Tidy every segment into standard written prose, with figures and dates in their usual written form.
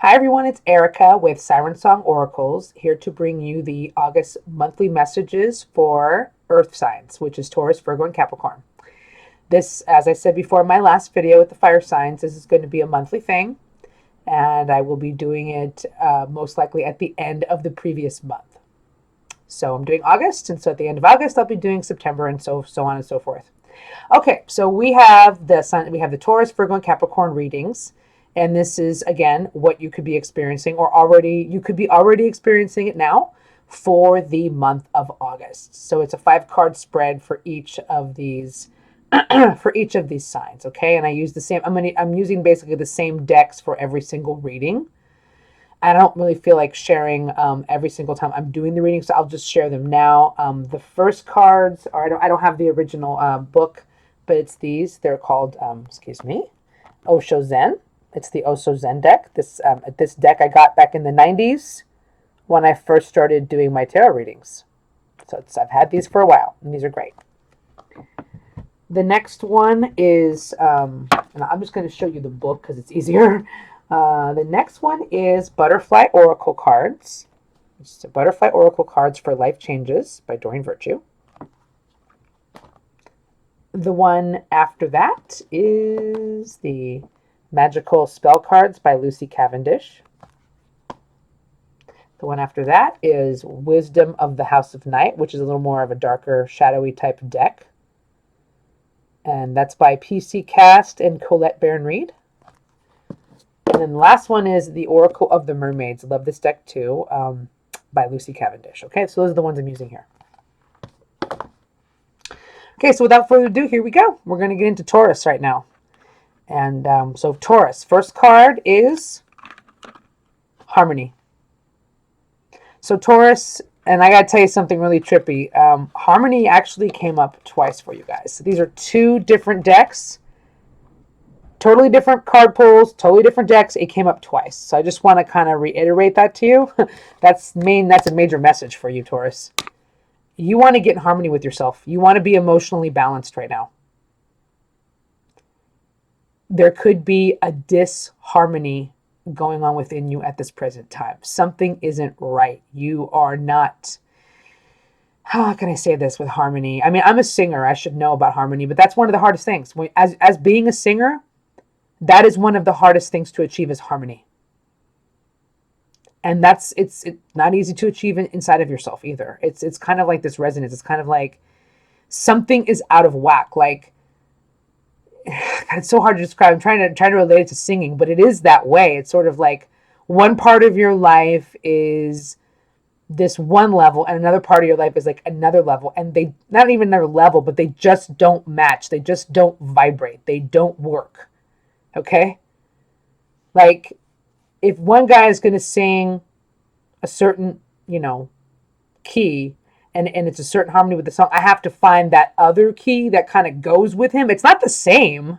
Hi everyone, it's Erica with Siren Song Oracles, here to bring you the August monthly messages for Earth signs, which is Taurus, Virgo, and Capricorn. This, as I said before in my last video with the fire signs, this is going to be a monthly thing, and I will be doing it most likely at the end of the previous month. So I'm doing August, and so at the end of August, I'll be doing September, and so on and so forth. Okay, so we have the Taurus, Virgo, and Capricorn readings. And this is, again, what you could be experiencing you could be already experiencing it now for the month of August. So it's a 5-card spread for each of these for each of these signs, okay? And I use the same, I'm using basically the same decks for every single reading. I don't really feel like sharing every single time I'm doing the reading, so I'll just share them now. The first cards are, I don't have the original book, but it's these. They're called, Osho Zen. It's the Osho Zen deck. This deck I got back in the 90s when I first started doing my tarot readings. So I've had these for a while, and these are great. The next one is, and I'm just going to show you the book because it's easier. The next one is Butterfly Oracle Cards. It's Butterfly Oracle Cards for Life Changes by Doreen Virtue. The one after that is the Magical Spell Cards by Lucy Cavendish. The one after that is Wisdom of the House of Night, which is a little more of a darker, shadowy type deck. And that's by PC Cast and Colette Baron-Reid. And then the last one is The Oracle of the Mermaids. Love this deck too, by Lucy Cavendish. Okay, so those are the ones I'm using here. Okay, so without further ado, here we go. We're going to get into Taurus right now. And so Taurus, first card is Harmony. So Taurus, and I got to tell you something really trippy. Harmony actually came up twice for you guys. So these are two different decks. Totally different card pulls, totally different decks. It came up twice. So I just want to kind of reiterate that to you. That's a major message for you, Taurus. You want to get in harmony with yourself. You want to be emotionally balanced right now. There could be a disharmony going on within you at this present time. Something isn't right. You are not, how can I say this with harmony? I mean, I'm a singer. I should know about harmony, but that's one of the hardest things. As being a singer, that is one of the hardest things to achieve is harmony. And it's not easy to achieve inside of yourself either. It's kind of like this resonance. It's kind of like something is out of whack. Like, God, it's so hard to describe. I'm trying to relate it to singing, but it is that way. It's sort of like one part of your life is this one level, and another part of your life is like another level, and they not even another level, but they just don't match. They just don't vibrate. They don't work. Okay? Like, if one guy is going to sing a certain, key, and it's a certain harmony with the song, I have to find that other key that kind of goes with him. It's not the same.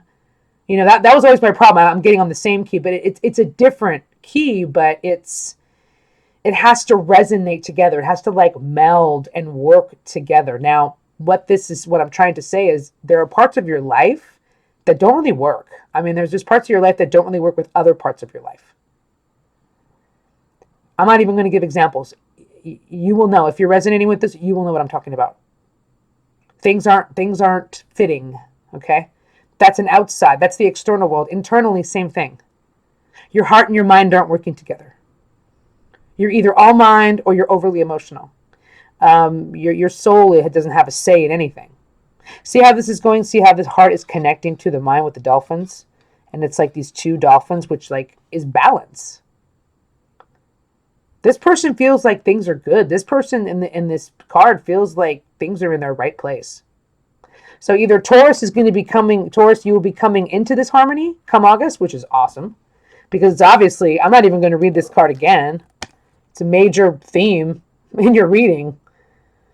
That was always my problem. I'm getting on the same key, but it's a different key, but it has to resonate together. It has to like meld and work together. Now, what I'm trying to say is there are parts of your life that don't really work. I mean, there's just parts of your life that don't really work with other parts of your life. I'm not even going to give examples. You will know if you're resonating with this. You will know what I'm talking about. Things aren't fitting. Okay, that's an outside. That's the external world. Internally, same thing. Your heart and your mind aren't working together. You're either all mind or you're overly emotional. Your soul, it doesn't have a say in anything. See how this is going? See how this heart is connecting to the mind with the dolphins, and it's like these two dolphins, which like is balance. This person feels like things are good. This person in this card feels like things are in their right place. So either Taurus, you will be coming into this harmony come August, which is awesome. Because it's obviously, I'm not even going to read this card again. It's a major theme in your reading.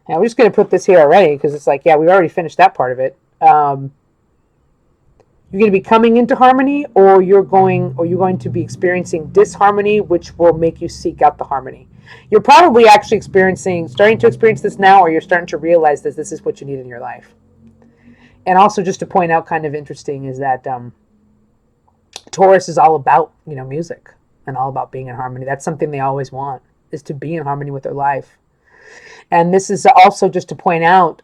And we're just going to put this here already because it's like, yeah, we already finished that part of it. You're going to be coming into harmony, or you're going to be experiencing disharmony, which will make you seek out the harmony. You're probably actually starting to experience this now, or you're starting to realize that this is what you need in your life. And also, just to point out, kind of interesting, is that Taurus is all about music. and all about being in harmony. That's something they always want, is to be in harmony with their life. And this is also just to point out,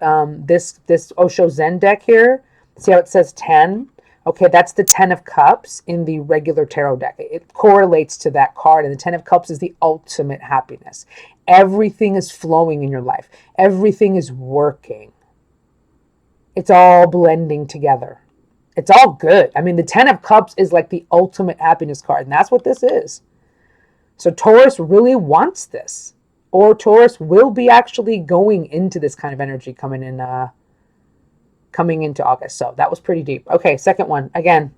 this Osho Zen deck here. See how it says 10? Okay, that's the 10 of Cups in the regular tarot deck. It correlates to that card, and the 10 of Cups is the ultimate happiness. Everything is flowing in your life. Everything is working. It's all blending together. It's all good. I mean, the 10 of Cups is like the ultimate happiness card, and that's what this is. So Taurus really wants this. Or Taurus will be actually going into this kind of energy coming into August. So that was pretty deep. Okay, second one. Again,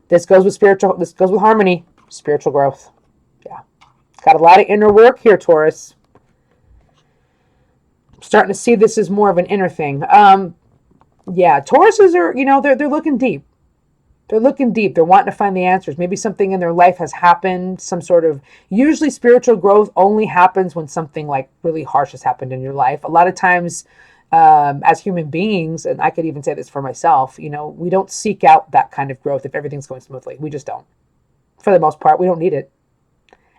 this goes with harmony, spiritual growth. Yeah. Got a lot of inner work here, Taurus. I'm starting to see this as more of an inner thing. Yeah, Tauruses are, they're looking deep. They're looking deep. They're wanting to find the answers. Maybe something in their life has happened, usually spiritual growth only happens when something like really harsh has happened in your life. A lot of times, as human beings, and I could even say this for myself, we don't seek out that kind of growth if everything's going smoothly. We just don't. For the most part, we don't need it.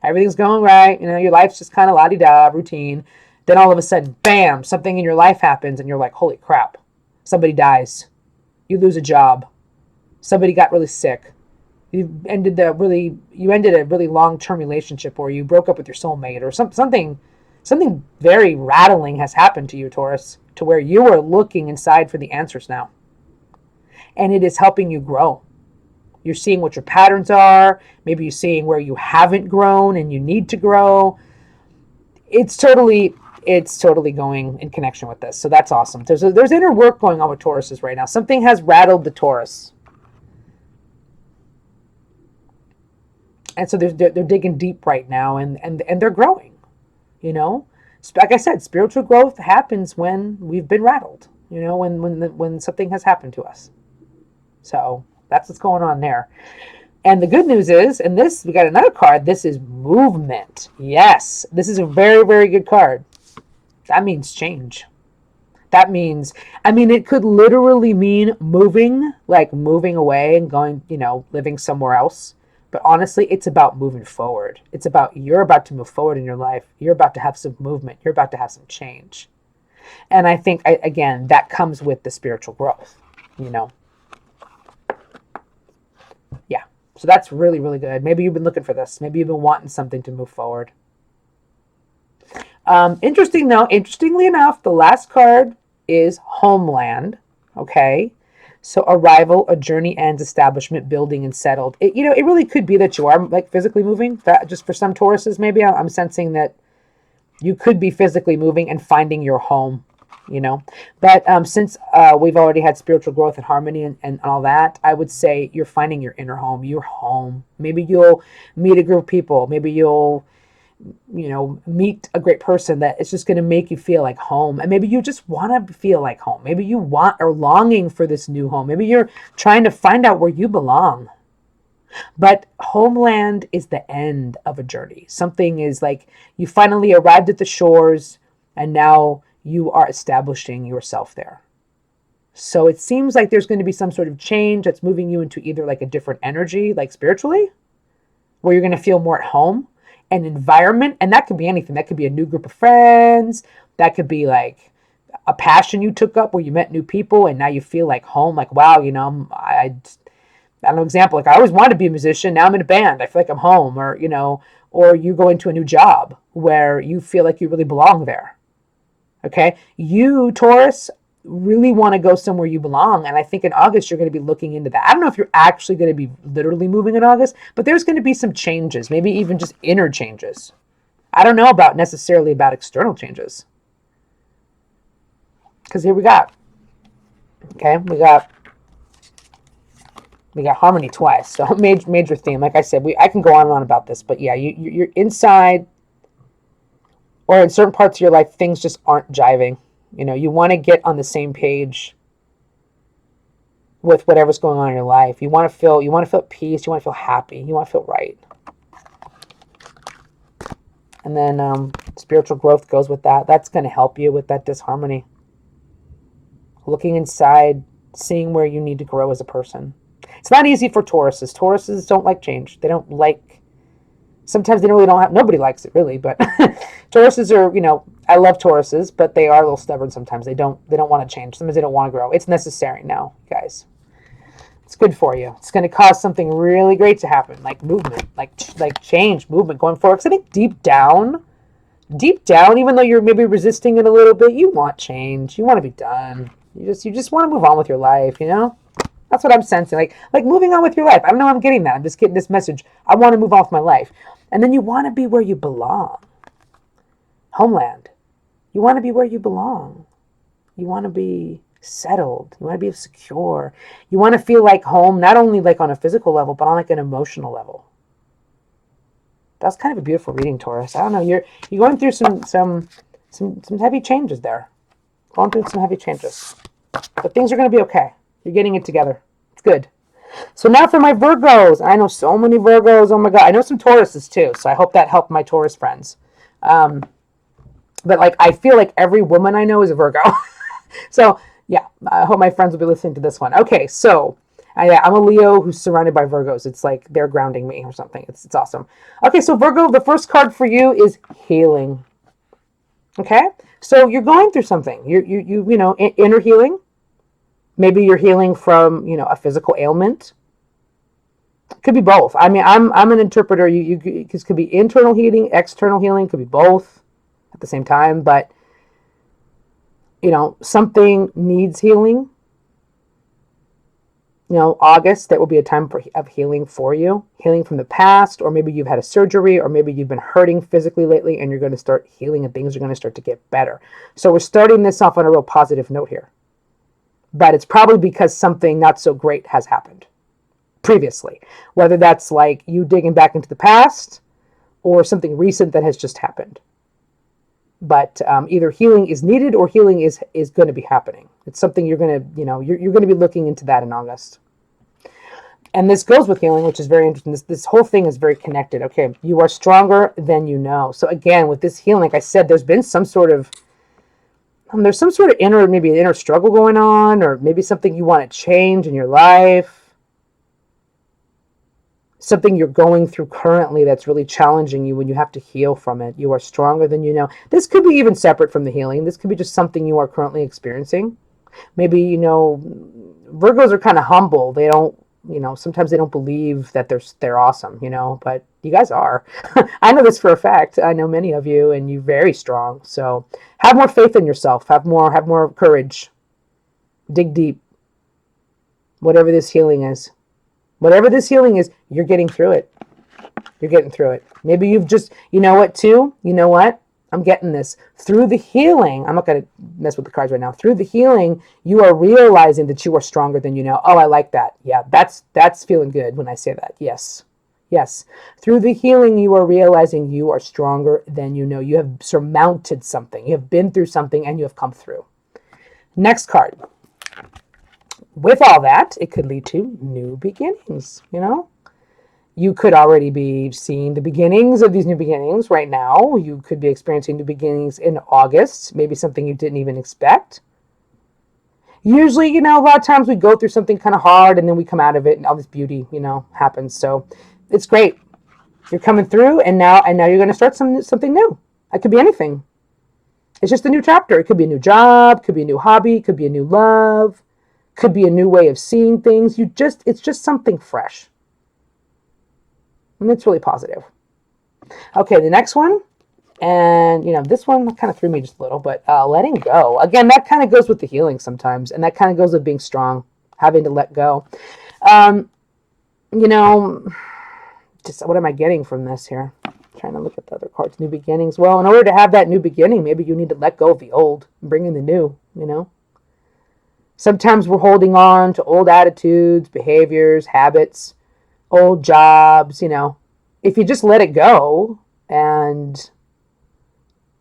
Everything's going right. Your life's just kind of la-di-da, routine. Then all of a sudden, bam, something in your life happens and you're like, holy crap, somebody dies. You lose a job. Somebody got really sick. You ended a really long-term relationship, or you broke up with your soulmate, or something very rattling has happened to you, Taurus, to where you are looking inside for the answers now. And it is helping you grow. You're seeing what your patterns are. Maybe you're seeing where you haven't grown and you need to grow. It's totally going in connection with this. So that's awesome. There's inner work going on with Tauruses right now. Something has rattled the Taurus. And so they're digging deep right now, and they're growing, Like I said, spiritual growth happens when we've been rattled, when something has happened to us. So that's what's going on there. And the good news is, and this, we got another card, this is movement. Yes, this is a very, very good card. That means change. That means, it could literally mean moving, like moving away and going, living somewhere else. But honestly, it's about moving forward. You're about to move forward in your life. You're about to have some movement. You're about to have some change. And I think, again, that comes with the spiritual growth, Yeah. So that's really, really good. Maybe you've been looking for this. Maybe you've been wanting something to move forward. Interestingly enough, the last card is Homeland. Okay. So arrival, a journey ends, establishment, building, and settled. It really could be that you are like physically moving. That just for some Tauruses, maybe I'm sensing that you could be physically moving and finding your home, But since we've already had spiritual growth and harmony and all that, I would say you're finding your inner home, your home. Maybe you'll meet a group of people. Maybe you'll meet a great person that is just going to make you feel like home. And maybe you just want to feel like home. Maybe you are longing for this new home. Maybe you're trying to find out where you belong. But homeland is the end of a journey. Something is like you finally arrived at the shores and now you are establishing yourself there. So it seems like there's going to be some sort of change that's moving you into either like a different energy, like spiritually, where you're going to feel more at home. An environment, and that could be anything. That could be a new group of friends. That could be like a passion you took up where you met new people and now you feel like home. Like, wow, I don't know, example, like I always wanted to be a musician. Now I'm in a band. I feel like I'm home. Or you go into a new job where you feel like you really belong there. Okay. You, Taurus, really want to go somewhere you belong. And I think in August, you're going to be looking into that. I don't know if you're actually going to be literally moving in August, but there's going to be some changes, maybe even just inner changes. I don't know necessarily about external changes. Because here we got harmony twice. So major theme. Like I said, I can go on and on about this, but yeah, you're inside or in certain parts of your life, things just aren't jiving. You want to get on the same page with whatever's going on in your life. You want to feel at peace. You want to feel happy. You want to feel right. And then spiritual growth goes with that. That's going to help you with that disharmony. Looking inside, seeing where you need to grow as a person. It's not easy for Tauruses. Tauruses don't like change. They don't like Sometimes they really don't have, nobody likes it really, but Tauruses are, I love Tauruses, but they are a little stubborn sometimes. They don't want to change. Sometimes they don't want to grow. It's necessary now, guys. It's good for you. It's going to cause something really great to happen, like movement, like change, movement going forward. Because I think deep down, even though you're maybe resisting it a little bit, you want change. You want to be done. You just want to move on with your life, That's what I'm sensing. Like moving on with your life. I don't know how I'm getting that. I'm just getting this message. I want to move on with my life. And then you want to be where you belong. Homeland. You want to be where you belong. You want to be settled. You want to be secure. You want to feel like home, not only like on a physical level, but on like an emotional level. That's kind of a beautiful reading, Taurus. I don't know. You're going through some heavy changes there. Going through some heavy changes. But things are going to be okay. You're getting it together. It's good. So now for my Virgos. I know so many Virgos. Oh my God. I know some Tauruses too. So I hope that helped my Taurus friends. But I feel like every woman I know is a Virgo. So yeah, I hope my friends will be listening to this one. Okay. So I'm a Leo who's surrounded by Virgos. It's like they're grounding me or something. It's awesome. Okay. So Virgo, the first card for you is healing. Okay. So you're going through something. Inner healing. Maybe you're healing from, a physical ailment. It could be both. I mean, I'm an interpreter. This could be internal healing, external healing. Could be both at the same time. But, something needs healing. August, that will be a time of healing for you. Healing from the past, or maybe you've had a surgery, or maybe you've been hurting physically lately, and you're going to start healing and things are going to start to get better. So we're starting this off on a real positive note here. But it's probably because something not so great has happened previously. Whether that's like you digging back into the past or something recent that has just happened. But either healing is needed or healing is going to be happening. It's something you're going to, you're going to be looking into that in August. And this goes with healing, which is very interesting. This whole thing is very connected. Okay, you are stronger than you know. So again, with this healing, like I said, there's been some sort of inner struggle going on, or maybe something you want to change in your life. Something you're going through currently that's really challenging you when you have to heal from it. You are stronger than you know. This could be even separate from the healing. This could be just something you are currently experiencing. Maybe, Virgos are kind of humble. They don't, sometimes they don't believe that they're awesome, but you guys are. I know this for a fact. I know many of you, and you're very strong. So have more faith in yourself. Have more courage. Dig deep. Whatever this healing is, you're getting through it. You're getting through it. Maybe you've just, you know what? I'm getting this. Through the healing, I'm not going to mess with the cards right now. Through the healing, you are realizing that you are stronger than you know. Oh, I like that. Yeah, that's feeling good when I say that. Yes. Through the healing, you are realizing you are stronger than you know. You have surmounted something. You have been through something and you have come through. Next card. With all that, it could lead to new beginnings, You could already be seeing the beginnings of these new beginnings right now. You could be experiencing new beginnings in August, maybe something you didn't even expect. Usually, a lot of times we go through something kind of hard and then we come out of it and all this beauty, happens. So it's great. You're coming through and now you're going to start something new. It could be anything. It's just a new chapter. It could be a new job, could be a new hobby, could be a new love, could be a new way of seeing things. It's just something fresh. And it's really positive. Okay, the next one. And, this one kind of threw me just a little, but letting go. Again, that kind of goes with the healing sometimes. And that kind of goes with being strong, having to let go. Just what am I getting from this here? I'm trying to look at the other cards. New beginnings. Well, in order to have that new beginning, maybe you need to let go of the old and bring in the new, Sometimes we're holding on to old attitudes, behaviors, habits, old jobs, If you just let it go and,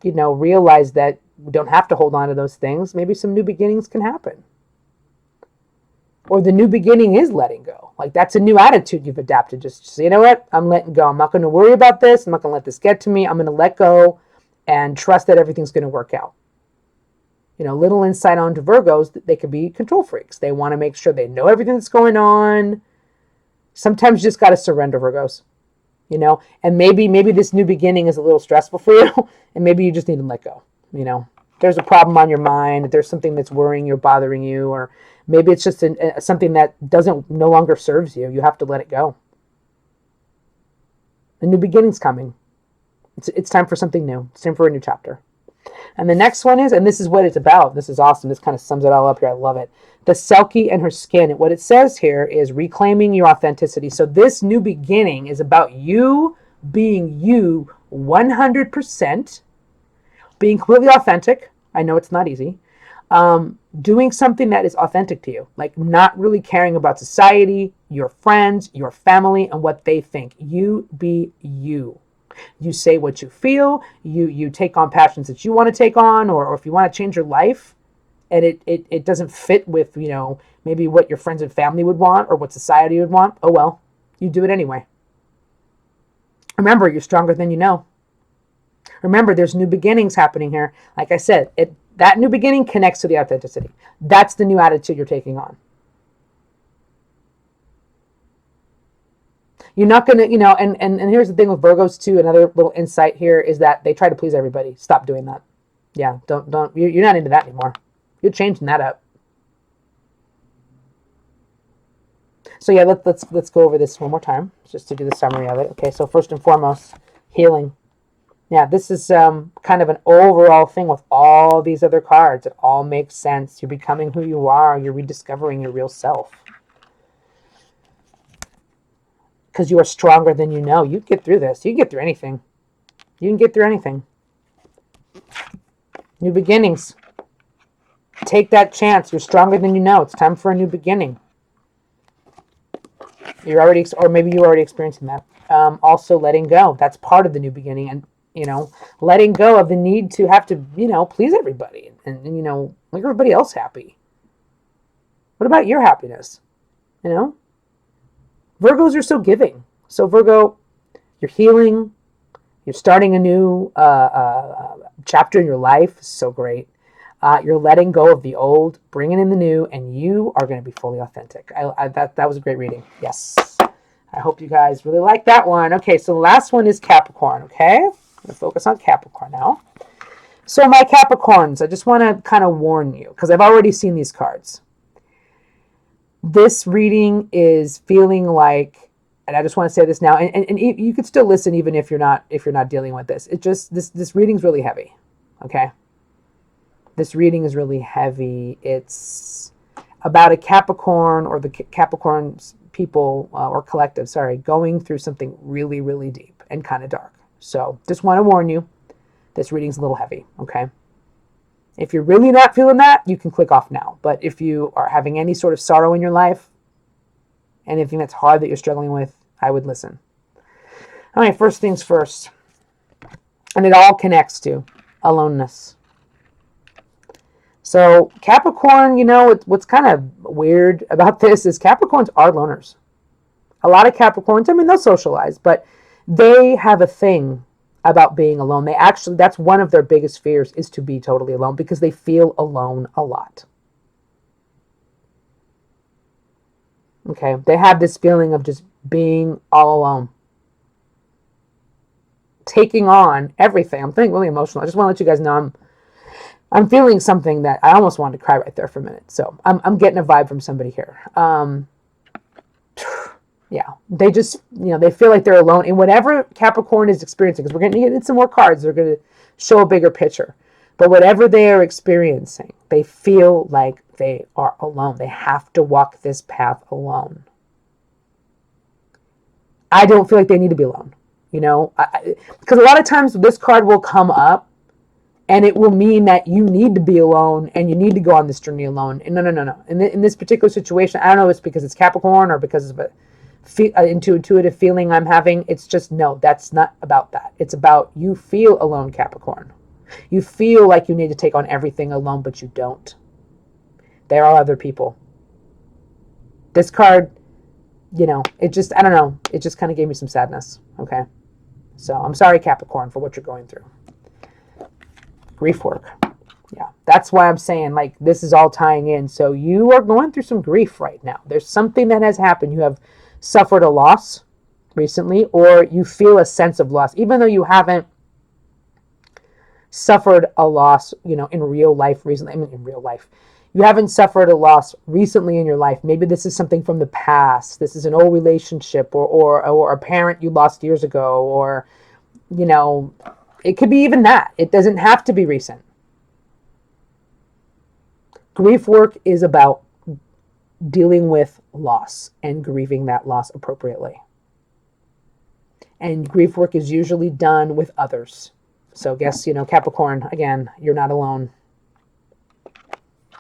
realize that we don't have to hold on to those things, maybe some new beginnings can happen. Or the new beginning is letting go. Like that's a new attitude you've adapted. Just say, you know what? I'm letting go. I'm not going to worry about this. I'm not going to let this get to me. I'm going to let go and trust that everything's going to work out. Little insight onto Virgos, they could be control freaks. They want to make sure they know everything that's going on. Sometimes you just got to surrender, Virgos. you know, and maybe this new beginning is a little stressful for you, and maybe you just need to let go, you know. There's a problem on your mind, there's something that's worrying you or bothering you, or maybe it's just something that no longer serves you. You have to let it go. A new beginning's coming. It's time for something new. It's time for a new chapter. And the next one is, and this is what it's about. This is awesome. This kind of sums it all up here. I love it. The Selkie and her skin. And what it says here is reclaiming your authenticity. So this new beginning is about you being you 100%, being completely authentic. I know it's not easy. Doing something that is authentic to you, like not really caring about society, your friends, your family, and what they think. You be you. You say what you feel, you take on passions that you want to take on, or if you want to change your life and it doesn't fit with, you know, maybe what your friends and family would want or what society would want, oh well, you do it anyway. Remember, you're stronger than you know. Remember, there's new beginnings happening here. Like I said, that new beginning connects to the authenticity. That's the new attitude you're taking on. You're not going to, you know, and here's the thing with Virgos too. Another little insight here is that they try to please everybody. Stop doing that. Yeah, don't, you're not into that anymore. You're changing that up. So yeah, let's go over this one more time, just to do the summary of it. Okay, so first and foremost, healing. Yeah, this is kind of an overall thing with all these other cards. It all makes sense. You're becoming who you are. You're rediscovering your real self. Because you are stronger than you know. You get through this. You can get through anything. You can get through anything. New beginnings. Take that chance. You're stronger than you know. It's time for a new beginning. You're already, or maybe you're already experiencing that. Also letting go. That's part of the new beginning. And, you know, letting go of the need to have to, you know, please everybody. And you know, make everybody else happy. What about your happiness? You know? Virgos are so giving. So Virgo, you're healing. You're starting a new chapter in your life. So great. You're letting go of the old, bringing in the new, and you are going to be fully authentic. That was a great reading. Yes. I hope you guys really like that one. Okay, so the last one is Capricorn, okay? I'm going to focus on Capricorn now. So my Capricorns, I just want to kind of warn you, because I've already seen these cards. This reading is feeling like, and I just want to say this now, and you could still listen even if you're not dealing with this. It just this reading's really heavy, okay? This reading is really heavy. It's about a Capricorn or the Capricorn's people or collective, going through something really, really deep and kind of dark. So just want to warn you, this reading's a little heavy, okay? If you're really not feeling that, you can click off now. But if you are having any sort of sorrow in your life, anything that's hard that you're struggling with, I would listen. All right, first things first. And it all connects to aloneness. So Capricorn, you know, what's kind of weird about this is Capricorns are loners. A lot of Capricorns, I mean, they'll socialize, but they have a thing about being alone. That's one of their biggest fears, is to be totally alone, because they feel alone a lot. Okay, they have this feeling of just being all alone, taking on everything. I'm feeling really emotional. I just want to let you guys know I'm feeling something that I almost wanted to cry right there for a minute. So I'm getting a vibe from somebody here. Yeah, they just, you know, they feel like they're alone in whatever Capricorn is experiencing, because we're going to get some more cards. They're going to show a bigger picture. But whatever they are experiencing, they feel like they are alone. They have to walk this path alone. I don't feel like they need to be alone, you know, because a lot of times this card will come up and it will mean that you need to be alone and you need to go on this journey alone. And no. In this particular situation, I don't know if it's because it's Capricorn or because of an intuitive feeling I'm having. It's just, no, that's not about that. It's about you feel alone, Capricorn. You feel like you need to take on everything alone, but you don't. There are other people. This card, you know, it just, I don't know. It just kind of gave me some sadness. Okay. So I'm sorry, Capricorn, for what you're going through. Grief work. Yeah. That's why I'm saying, like, this is all tying in. So you are going through some grief right now. There's something that has happened. You have suffered a loss. recently, or you feel a sense of loss, even though you haven't suffered a loss, in real life recently. I mean, in real life, you haven't suffered a loss recently in your life. Maybe this is something from the past. This is an old relationship, or a parent you lost years ago, or, it could be even that. It doesn't have to be recent. Grief work is about dealing with loss and grieving that loss appropriately. And grief work is usually done with others. So guess, Capricorn, again, you're not alone.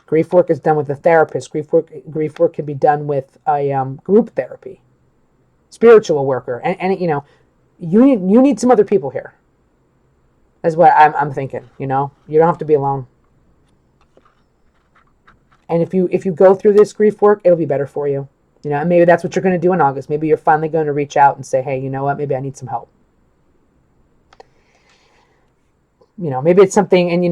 Grief work is done with a therapist. Grief work can be done with a group therapy, spiritual worker, and you need some other people here. That's what I'm thinking. You don't have to be alone. And if you go through this grief work, it'll be better for you. And maybe that's what you're going to do in August. Maybe you're finally going to reach out and say, hey, you know what? Maybe I need some help. Maybe it's something, and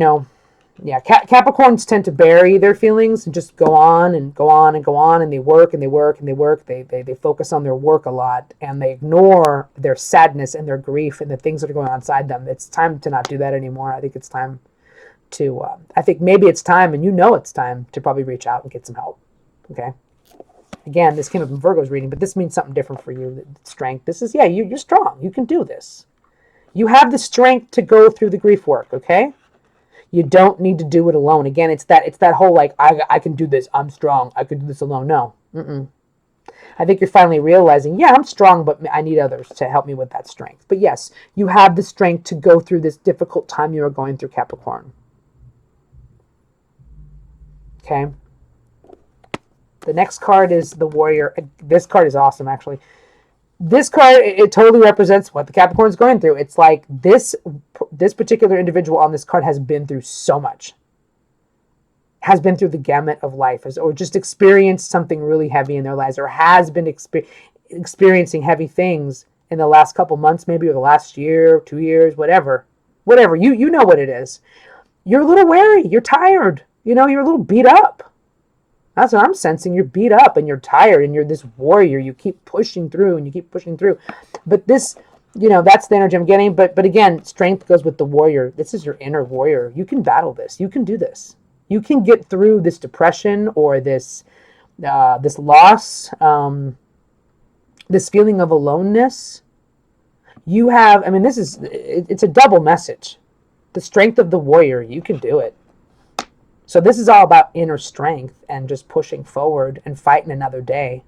Capricorns tend to bury their feelings and just go on and go on and go on, and they work and they work and they work. They focus on their work a lot, and they ignore their sadness and their grief and the things that are going on inside them. It's time to not do that anymore. I think it's time to, I think maybe it's time, and it's time to probably reach out and get some help. Okay. Again, this came up in Virgo's reading, but this means something different for you. Strength. This is, you're strong. You can do this. You have the strength to go through the grief work. Okay. You don't need to do it alone. Again, it's that whole like, I can do this. I'm strong. I could do this alone. No. I think you're finally realizing, I'm strong, but I need others to help me with that strength. But yes, you have the strength to go through this difficult time you are going through, Capricorn. Okay. The next card is the Warrior. This card is awesome, actually. This card, it totally represents what the Capricorn is going through. It's like this particular individual on this card has been through so much. Has been through the gamut of life, or just experienced something really heavy in their lives, or has been experiencing heavy things in the last couple months, maybe, or the last year, 2 years, whatever. You know what it is. You're a little weary. You're tired. You're a little beat up. That's what I'm sensing. You're beat up and you're tired, and you're this warrior. You keep pushing through and you keep pushing through. But this, that's the energy I'm getting. But again, strength goes with the warrior. This is your inner warrior. You can battle this. You can do this. You can get through this depression or this loss, this feeling of aloneness. It's a double message. The strength of the warrior. You can do it. So this is all about inner strength and just pushing forward and fighting another day.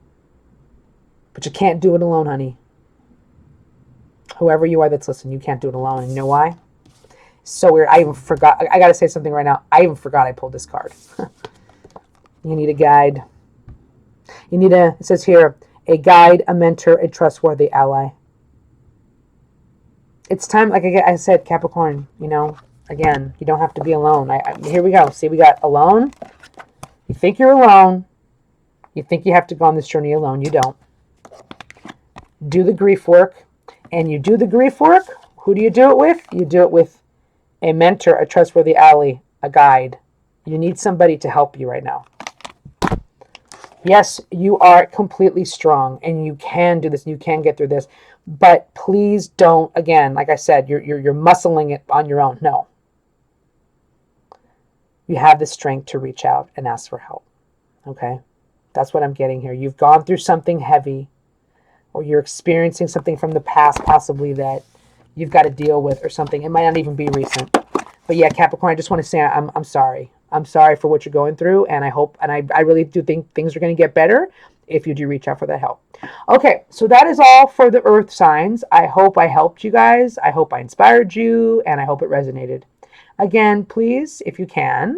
But you can't do it alone, honey. Whoever you are that's listening, you can't do it alone. And you know why? So weird. I even forgot. I got to say something right now. I even forgot I pulled this card. You need a guide. It says here, a guide, a mentor, a trustworthy ally. It's time, like I said, Capricorn, again, you don't have to be alone. Here we go. See, we got alone. You think you're alone. You think you have to go on this journey alone. You don't. Do the grief work. And you do the grief work. Who do you do it with? You do it with a mentor, a trustworthy ally, a guide. You need somebody to help you right now. Yes, you are completely strong, and you can do this. And you can get through this. But please don't, again, like I said, you're muscling it on your own. No. You have the strength to reach out and ask for help. Okay? That's what I'm getting here. You've gone through something heavy, or you're experiencing something from the past possibly that you've got to deal with or something. It might not even be recent. But yeah, Capricorn, I just want to say I'm sorry. I'm sorry for what you're going through, and I hope, and I really do think things are going to get better if you do reach out for that help. Okay, so that is all for the Earth signs. I hope I helped you guys. I hope I inspired you, and I hope it resonated. Again, please, if you can,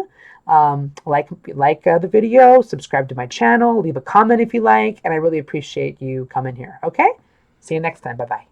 like the video, subscribe to my channel, leave a comment if you like, and I really appreciate you coming here. Okay? See you next time. Bye-bye.